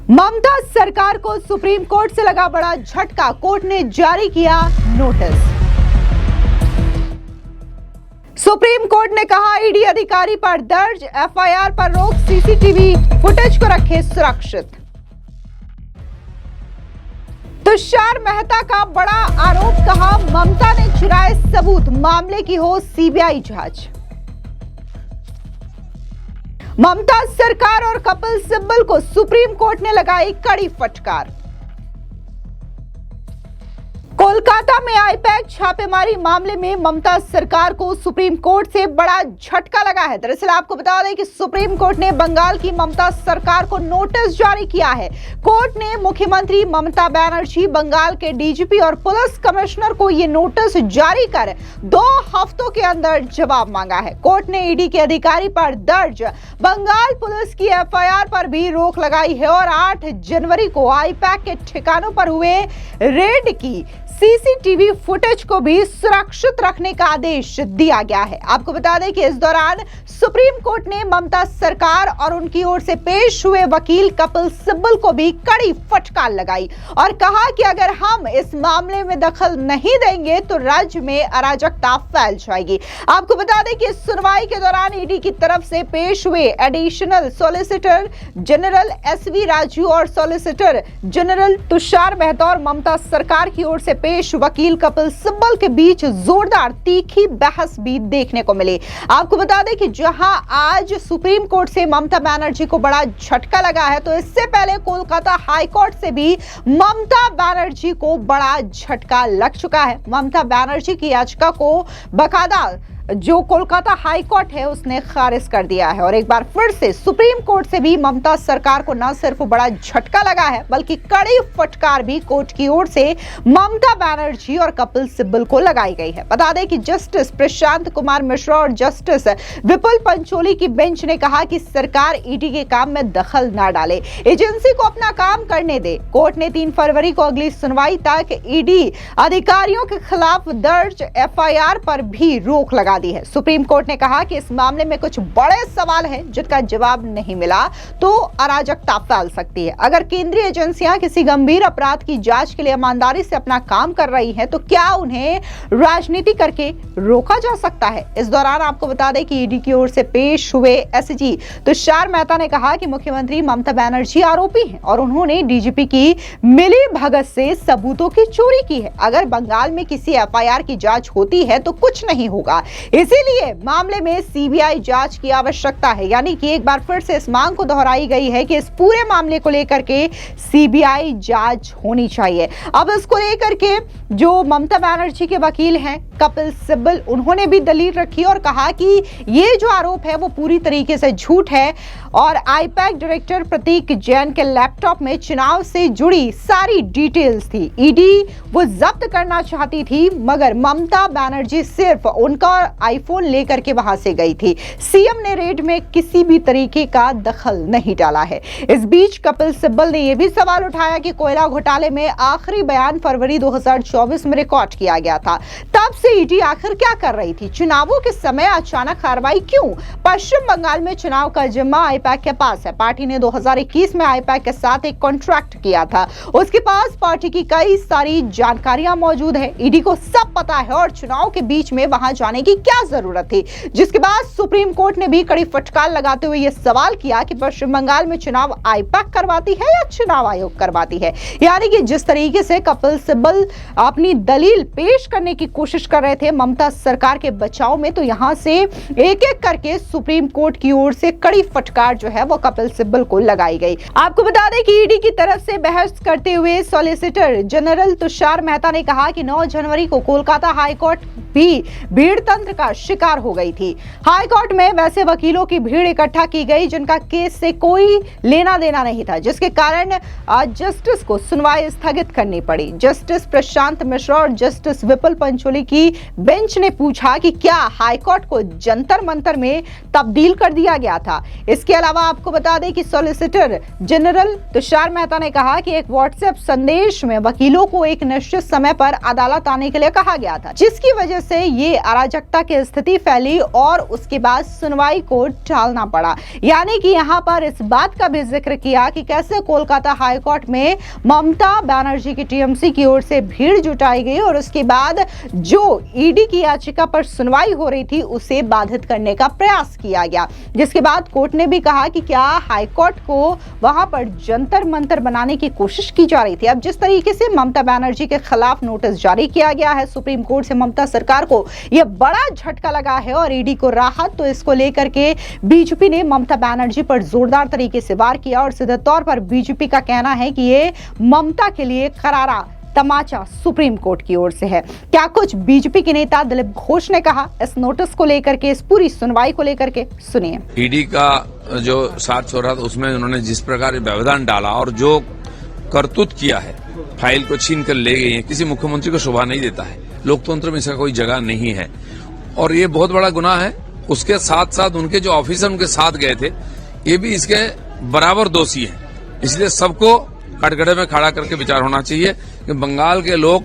ममता सरकार को supreme court से लगा बड़ा झटका, कोर्ट ने जारी किया नोटिस। सुप्रीम कोर्ट ने कहा ईडी अधिकारी पर दर्ज एफआईआर पर रोक, सीसीटीवी फुटेज को रखे सुरक्षित। तुषार मेहता का बड़ा आरोप, कहा ममता ने चुराए सबूत, मामले की हो सीबीआई जांच। ममता सरकार और कपिल सिब्बल को सुप्रीम कोर्ट ने लगाई कड़ी फटकार। कोलकाता में आईपैक छापेमारी मामले में ममता सरकार को सुप्रीम कोर्ट से बड़ा झटका लगा है। दरअसल आपको बता दें कि सुप्रीम कोर्ट ने बंगाल की ममता सरकार को नोटिस जारी किया है। कोर्ट ने मुख्यमंत्री ममता बनर्जी, बंगाल के डीजीपी और पुलिस कमिश्नर को ये नोटिस जारी कर 2 हफ्तों के अंदर जवाब मांगा है। कोर्ट ने ईडी के अधिकारी पर दर्ज बंगाल पुलिस की एफआईआर पर भी रोक लगाई है और 8 जनवरी को आईपैक के ठिकानों पर हुए रेड की सीसीटीवी फुटेज को भी सुरक्षित रखने का आदेश दिया गया है। आपको बता दें कि इस दौरान सुप्रीम कोर्ट ने ममता सरकार और उनकी ओर से पेश हुए वकील कपिल सिब्बल को भी कड़ी फटकार लगाई और कहा कि अगर हम इस मामले में दखल नहीं देंगे तो राज्य में अराजकता फैल जाएगी। आपको बता दें कि इस सुनवाई के दौरान ईडी की तरफ से पेश हुए additional solicitor general SV Raju और सॉलिसिटर जनरल तुषार मेहता और ममता सरकार की ओर से पेश वकील कपिल सिब्बल के बीच जोरदार तीखी बहस भी देखने को मिली। आपको बता दें कि जहां आज सुप्रीम कोर्ट से ममता बनर्जी को बड़ा झटका लगा है, तो इससे पहले कोलकाता हाई कोर्ट से भी ममता बनर्जी को बड़ा झटका लग चुका है। ममता बनर्जी की याचिका को बकायदा जो कोलकाता हाई कोर्ट है उसने खारिज कर दिया है और एक बार फिर से सुप्रीम कोर्ट से भी ममता सरकार को न सिर्फ बड़ा झटका लगा है बल्कि कड़ी फटकार भी कोर्ट की ओर से ममता बनर्जी और कपिल सिब्बल को लगाई गई है। बता दें कि जस्टिस प्रशांत कुमार मिश्रा और जस्टिस विपुल पंचोली की बेंच ने कहा कि सरकार ईडी के काम में दखल न डाले, एजेंसी को अपना काम करने दे। कोर्ट ने 3 फरवरी को अगली सुनवाई तक ईडी अधिकारियों के खिलाफ दर्ज एफआईआर पर भी रोक लगा दी है। सुप्रीम कोर्ट ने कहा कि इस मामले में कुछ बड़े सवाल हैं जिनका जवाब नहीं मिला तो अराजकता फैल सकती है। अगर केंद्रीय एजेंसियां किसी गंभीर अपराध की जांच के लिए ईमानदारी से अपना काम कर रही हैं तो क्या उन्हें राजनीति करके रोका जा सकता है? इस दौरान आपको बता दें कि ईडी की ओर से पेश हुए एसजी तुषार मेहता ने कहा कि मुख्यमंत्री ममता बनर्जी आरोपी हैं और उन्होंने डीजीपी की मिली भगत से सबूतों की चोरी की है। अगर बंगाल में किसी एफआईआर की जांच होती है तो कुछ नहीं होगा, इसीलिए मामले में सीबीआई जांच की आवश्यकता है। यानी कि एक बार फिर से इस मांग को दोहराई गई है कि इस पूरे मामले को लेकर के सीबीआई जांच होनी चाहिए। अब इसको लेकर के जो ममता बनर्जी के वकील हैं कपिल सिब्बल, उन्होंने भी दलील रखी और कहा कि ये जो आरोप है वो पूरी तरीके से झूठ है और आईपैक डायरेक्टर प्रतीक जैन के लैपटॉप में चुनाव से जुड़ी सारी डिटेल्स थी। ईडी वो जब्त करना चाहती थी मगर ममता बनर्जी सिर्फ उनका आईफोन लेकर के वहां से गई थी। सीएम ने रेड में किसी भी तरीके का दखल नहीं डाला है। इस बीच कपिल सिब्बल ने यह भी सवाल उठाया कि कोयला घोटाले में आखिरी बयान फरवरी 2024 में रिकॉर्ड किया गया था, तब से ईडी आखिर क्या कर रही थी? चुनावों के समय अचानक कार्रवाई क्यों? पश्चिम बंगाल में चुनाव का जिम्मा आईपैक के पास है। पार्टी ने 2021 में आईपैक के साथ एक कॉन्ट्रैक्ट किया था, उसके पास पार्टी की कई सारी जानकारियां मौजूद है। ईडी को सब पता है और चुनाव के बीच में वहां जाने की क्या जरूरत थी? जिसके बाद सुप्रीम कोर्ट ने भी कड़ी फटकार लगाते हुए यह सवाल किया कि पश्चिम बंगाल में चुनाव आईपैक करवाती है या चुनाव आयोग करवाती है। यानी कि जिस तरीके से कपिल सिब्बल अपनी दलील पेश करने की कोशिश कर रहे थे ममता सरकार के बचाव में, तो यहां से एक एक करके सुप्रीम कोर्ट की ओर से कड़ी फटकार जो है वो कपिल सिब्बल को लगाई गई। आपको बता दें कि ईडी की तरफ से बहस करते हुए सॉलिसिटर जनरल तुषार मेहता ने कहा कि 9 जनवरी को कोलकाता हाई कोर्ट भी भीड़ तंत्र का शिकार हो गई थी। हाई कोर्ट में वैसे वकीलों की भीड़ इकट्ठा की गई जिनका केस से कोई लेना देना नहीं था, जिसके कारण जस्टिस को सुनवाई स्थगित करनी पड़ी। जस्टिस प्रशांत प्रशांत मिश्रा और जस्टिस विपुल पंचोली की बेंच ने पूछा कि क्या हाईकोर्ट को जंतर मंतर में तब्दील कर दिया गया था। इसके अलावा आपको बता दें कि सॉलिसिटर जनरल तुषार मेहता ने कहा कि एक व्हाट्सएप संदेश में वकीलों को एक निश्चित समय पर अदालत आने के लिए कहा गया था, जिसकी वजह से ये अराजकता की स्थिति फैली और उसके बाद सुनवाई को टालना पड़ा। यानी कि यहाँ पर इस बात का भी जिक्र किया कि कैसे कोलकाता हाईकोर्ट में ममता बनर्जी की टीएमसी की ओर से भीड़ जुटाई गई और उसके बाद जो ईडी की याचिका पर सुनवाई हो रही थी उसे बाधित करने का प्रयास किया गया, जिसके बाद कोर्ट ने भी कहा कि क्या हाईकोर्ट को वहां पर जंतर मंतर बनाने की कोशिश की जा रही थी। अब जिस तरीके से ममता बनर्जी के खिलाफ नोटिस जारी किया गया है सुप्रीम कोर्ट से ममता सरकार को, यह बड़ा झटका लगा है और ईडी को राहत, तो इसको लेकर के बीजेपी ने ममता बनर्जी पर जोरदार तरीके से वार किया और सीधे तौर पर बीजेपी का कहना है कि ये ममता के लिए करारा तमाचा सुप्रीम कोर्ट की ओर से है। क्या कुछ बीजेपी के नेता दिलीप घोष ने कहा इस नोटिस को लेकर के, इस पूरी सुनवाई को लेकर के, सुनिए। ईडी का जो साथ हो रहा था उसमें उन्होंने जिस प्रकार व्यवधान डाला और जो करतूत किया है, फाइल को छीन कर ले गई है, किसी मुख्यमंत्री को शोभा नहीं देता है। लोकतंत्र में इसका कोई जगह नहीं है और ये बहुत बड़ा गुनाह है। उसके साथ साथ उनके जो ऑफिसर उनके साथ गए थे ये भी इसके बराबर दोषी है। इसलिए सबको कटघरे में खड़ा करके विचार होना चाहिए कि बंगाल के लोग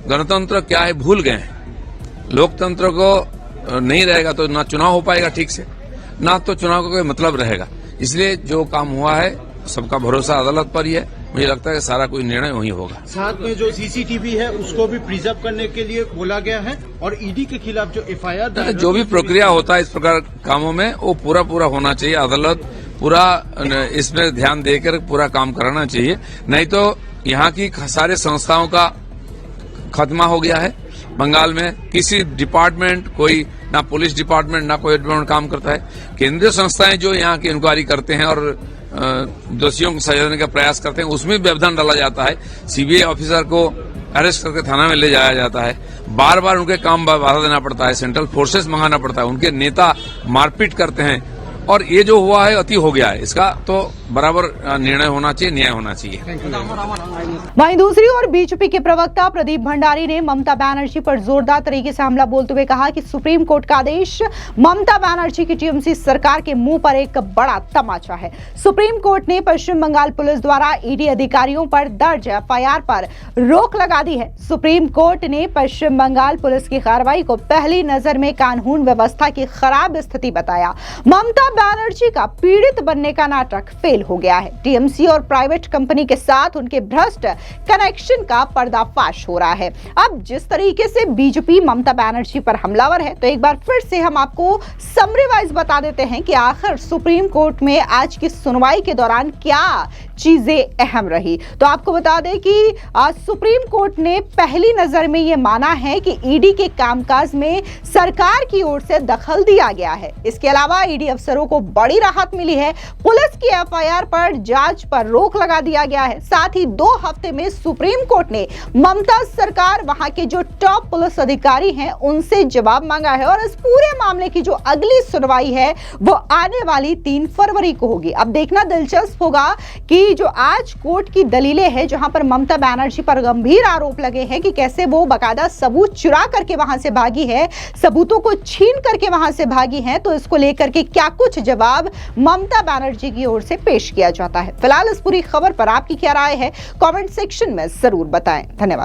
गणतंत्र क्या है भूल गए हैं। लोकतंत्र को नहीं रहेगा तो ना चुनाव हो पाएगा ठीक से, ना तो चुनाव का कोई मतलब रहेगा। इसलिए जो काम हुआ है सबका भरोसा अदालत पर ही है। मुझे लगता है कि सारा कोई निर्णय वही होगा। साथ में जो सीसीटीवी है उसको भी प्रिजर्व करने के लिए बोला गया है और ईडी के खिलाफ जो एफआईआर जो भी प्रक्रिया होता है इस प्रकार कामों में वो पूरा होना चाहिए। अदालत पूरा इसमें ध्यान देकर पूरा काम कराना चाहिए, नहीं तो यहाँ की सारे संस्थाओं का खत्मा हो गया है। बंगाल में किसी डिपार्टमेंट, कोई ना पुलिस डिपार्टमेंट ना कोई डिपार्टमेंट काम करता है। केंद्रीय संस्थाएं जो यहाँ की इंक्वायरी करते हैं और दोषियों को सजा देने का प्रयास करते हैं उसमें व्यवधान डाला जाता है। सीबीआई ऑफिसर को अरेस्ट करके थाना में ले जाया जाता है, बार बार उनके काम बाधा देना पड़ता है, सेंट्रल फोर्सेस मंगाना पड़ता है, उनके नेता मारपीट करते हैं और ये जो हुआ है अति हो गया है। इसका तो बराबर निर्णय होना चाहिए, न्याय होना चाहिए। वहीं दूसरी ओर बीजेपी के प्रवक्ता प्रदीप भंडारी ने ममता बनर्जी पर जोरदार तरीके से हमला बोलते हुए कहा कि सुप्रीम कोर्ट का आदेश ममता बनर्जी की टीएमसी सरकार के मुंह पर एक बड़ा तमाचा है। सुप्रीम कोर्ट ने पश्चिम बंगाल पुलिस द्वारा ईडी अधिकारियों पर दर्ज एफआईआर पर रोक लगा दी है। सुप्रीम कोर्ट ने पश्चिम बंगाल पुलिस की कार्रवाई को पहली नजर में कानून व्यवस्था की खराब स्थिति बताया। ममता बनर्जी का पीड़ित बनने का नाटक फेल हो गया है। टीएमसी और प्राइवेट कंपनी के साथ उनके भ्रष्ट कनेक्शन का पर्दाफाश हो रहा है। अब जिस तरीके से बीजेपी ममता बनर्जी पर हमलावर है, तो एक बार फिर से हम आपको समरी वाइज बता देते हैं कि आखिर सुप्रीम कोर्ट में आज की सुनवाई के दौरान क्या चीजें अहम रही। तो आपको बता दें कि आज सुप्रीम कोर्ट ने पहली नजर में यह माना है कि ईडी के कामकाज में सरकार की ओर से दखल दिया गया है। इसके अलावा ईडी अफसरों को बड़ी राहत मिली है। पुलिस की एफआईआर पर जांच पर रोक लगा दिया गया है। साथ ही 2 हफ्ते में सुप्रीम कोर्ट ने ममता सरकार, वहां के जो टॉप पुलिस अधिकारी हैं, उनसे जवाब मांगा है और इस पूरे मामले की जो अगली सुनवाई है वो आने वाली 3 फरवरी को होगी। अब देखना दिलचस्प होगा कि जो आज कोर्ट की दलीलें हैं, जहां पर ममता बनर्जी पर गंभीर आरोप लगे हैं कि कैसे वो बकायदा सबूत चुरा करके वहां से भागी है, सबूतों को छीन करके वहां से भागी है, तो इसको लेकर के क्या कुछ जवाब ममता बनर्जी की ओर से पेश किया जाता है। फिलहाल इस पूरी खबर पर आपकी क्या राय है, कमेंट सेक्शन में जरूर बताएं। धन्यवाद।